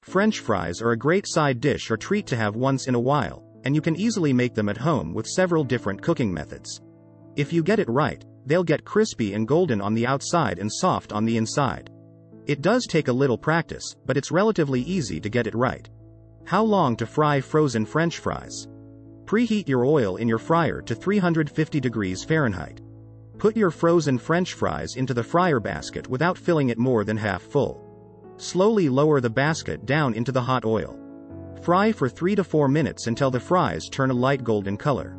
French fries are a great side dish or treat to have once in a while, and you can easily make them at home with several different cooking methods. If you get it right, they'll get crispy and golden on the outside and soft on the inside. It does take a little practice, but it's relatively easy to get it right. How long to fry frozen French fries? Preheat your oil in your fryer to 350 degrees Fahrenheit. Put your frozen French fries into the fryer basket without filling it more than half full. Slowly lower the basket down into the hot oil. Fry for 3 to 4 minutes until the fries turn a light golden color.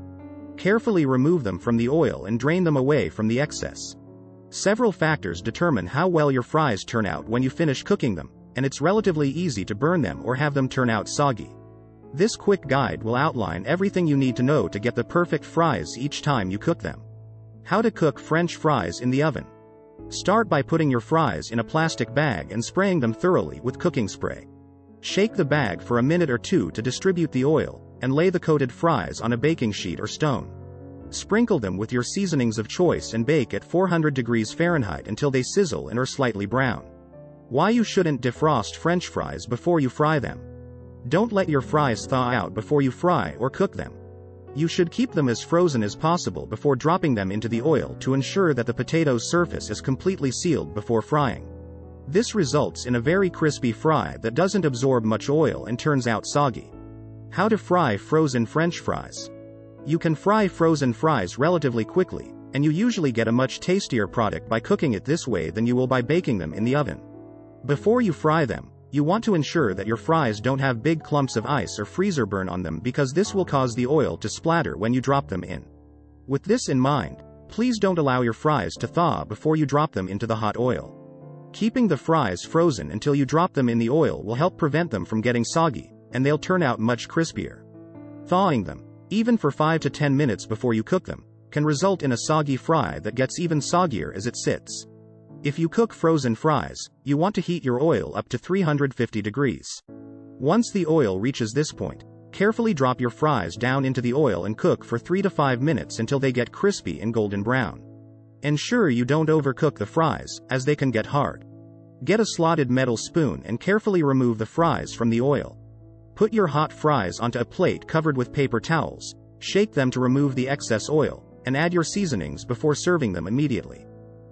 Carefully remove them from the oil and drain them away from the excess. Several factors determine how well your fries turn out when you finish cooking them, and it's relatively easy to burn them or have them turn out soggy. This quick guide will outline everything you need to know to get the perfect fries each time you cook them. How to cook French fries in the oven. Start by putting your fries in a plastic bag and spraying them thoroughly with cooking spray. Shake the bag for a minute or two to distribute the oil, and lay the coated fries on a baking sheet or stone. Sprinkle them with your seasonings of choice and bake at 400 degrees Fahrenheit until they sizzle and are slightly brown. Why you shouldn't defrost French fries before you fry them. Don't let your fries thaw out before you fry or cook them. You should keep them as frozen as possible before dropping them into the oil to ensure that the potato's surface is completely sealed before frying. This results in a very crispy fry that doesn't absorb much oil and turns out soggy. How to fry frozen French fries. You can fry frozen fries relatively quickly, and you usually get a much tastier product by cooking it this way than you will by baking them in the oven. Before you fry them, you want to ensure that your fries don't have big clumps of ice or freezer burn on them because this will cause the oil to splatter when you drop them in. With this in mind, please don't allow your fries to thaw before you drop them into the hot oil. Keeping the fries frozen until you drop them in the oil will help prevent them from getting soggy, and they'll turn out much crispier. Thawing them, even for 5 to 10 minutes before you cook them, can result in a soggy fry that gets even soggier as it sits. If you cook frozen fries, you want to heat your oil up to 350 degrees. Once the oil reaches this point, carefully drop your fries down into the oil and cook for 3 to 5 minutes until they get crispy and golden brown. Ensure you don't overcook the fries, as they can get hard. Get a slotted metal spoon and carefully remove the fries from the oil. Put your hot fries onto a plate covered with paper towels, shake them to remove the excess oil, and add your seasonings before serving them immediately.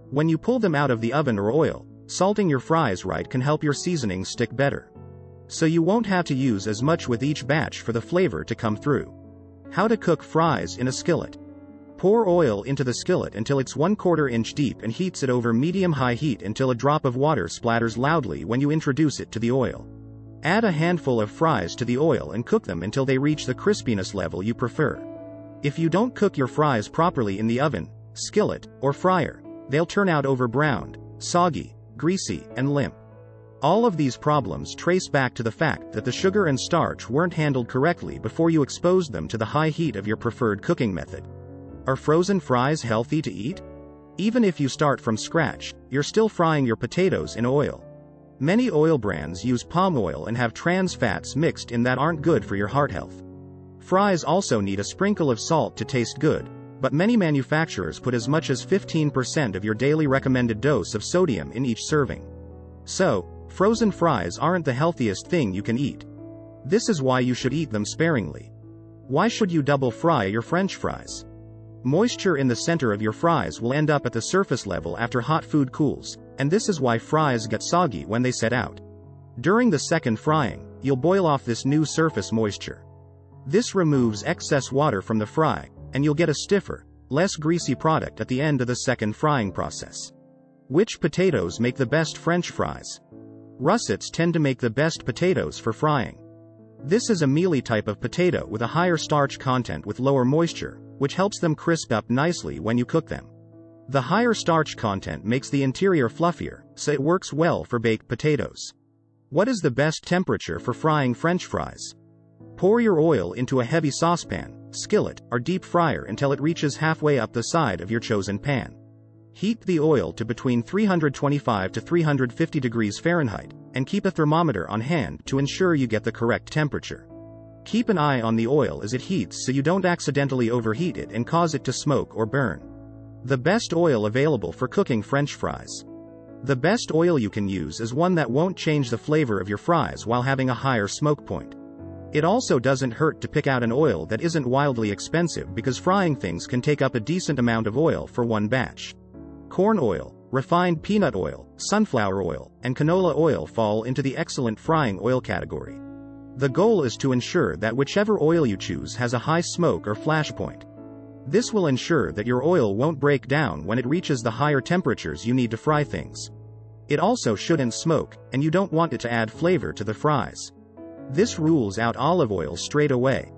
When you pull them out of the oven or oil, salting your fries right can help your seasonings stick better. So you won't have to use as much with each batch for the flavor to come through. How to cook fries in a skillet. Pour oil into the skillet until it's 1/4 inch deep and heats it over medium-high heat until a drop of water splatters loudly when you introduce it to the oil. Add a handful of fries to the oil and cook them until they reach the crispiness level you prefer. If you don't cook your fries properly in the oven, skillet, or fryer, they'll turn out over-browned, soggy, greasy, and limp. All of these problems trace back to the fact that the sugar and starch weren't handled correctly before you exposed them to the high heat of your preferred cooking method. Are frozen fries healthy to eat? Even if you start from scratch, you're still frying your potatoes in oil. Many oil brands use palm oil and have trans fats mixed in that aren't good for your heart health. Fries also need a sprinkle of salt to taste good, but many manufacturers put as much as 15% of your daily recommended dose of sodium in each serving. So, frozen fries aren't the healthiest thing you can eat. This is why you should eat them sparingly. Why should you double fry your French fries? Moisture in the center of your fries will end up at the surface level after hot food cools, and this is why fries get soggy when they set out. During the second frying, you'll boil off this new surface moisture. This removes excess water from the fry, and you'll get a stiffer, less greasy product at the end of the second frying process. Which potatoes make the best French fries? Russets tend to make the best potatoes for frying. This is a mealy type of potato with a higher starch content with lower moisture, which helps them crisp up nicely when you cook them. The higher starch content makes the interior fluffier, so it works well for baked potatoes. What is the best temperature for frying French fries? Pour your oil into a heavy saucepan, skillet, or deep fryer until it reaches halfway up the side of your chosen pan. Heat the oil to between 325 to 350 degrees Fahrenheit, and keep a thermometer on hand to ensure you get the correct temperature. Keep an eye on the oil as it heats so you don't accidentally overheat it and cause it to smoke or burn. The best oil available for cooking French fries. The best oil you can use is one that won't change the flavor of your fries while having a higher smoke point. It also doesn't hurt to pick out an oil that isn't wildly expensive because frying things can take up a decent amount of oil for one batch. Corn oil, refined peanut oil, sunflower oil, and canola oil fall into the excellent frying oil category. The goal is to ensure that whichever oil you choose has a high smoke or flash point. This will ensure that your oil won't break down when it reaches the higher temperatures you need to fry things. It also shouldn't smoke, and you don't want it to add flavor to the fries. This rules out olive oil straight away.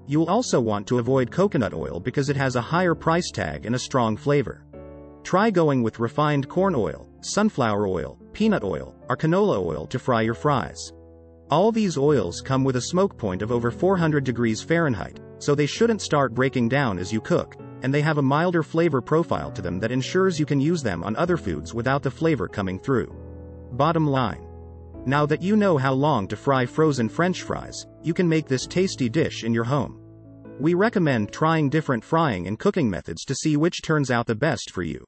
You'll also want to avoid coconut oil because it has a higher price tag and a strong flavor. Try going with refined corn oil, sunflower oil, peanut oil, or canola oil to fry your fries. All these oils come with a smoke point of over 400 degrees Fahrenheit, so they shouldn't start breaking down as you cook, and they have a milder flavor profile to them that ensures you can use them on other foods without the flavor coming through. Bottom line. Now that you know how long to fry frozen French fries, you can make this tasty dish in your home. We recommend trying different frying and cooking methods to see which turns out the best for you.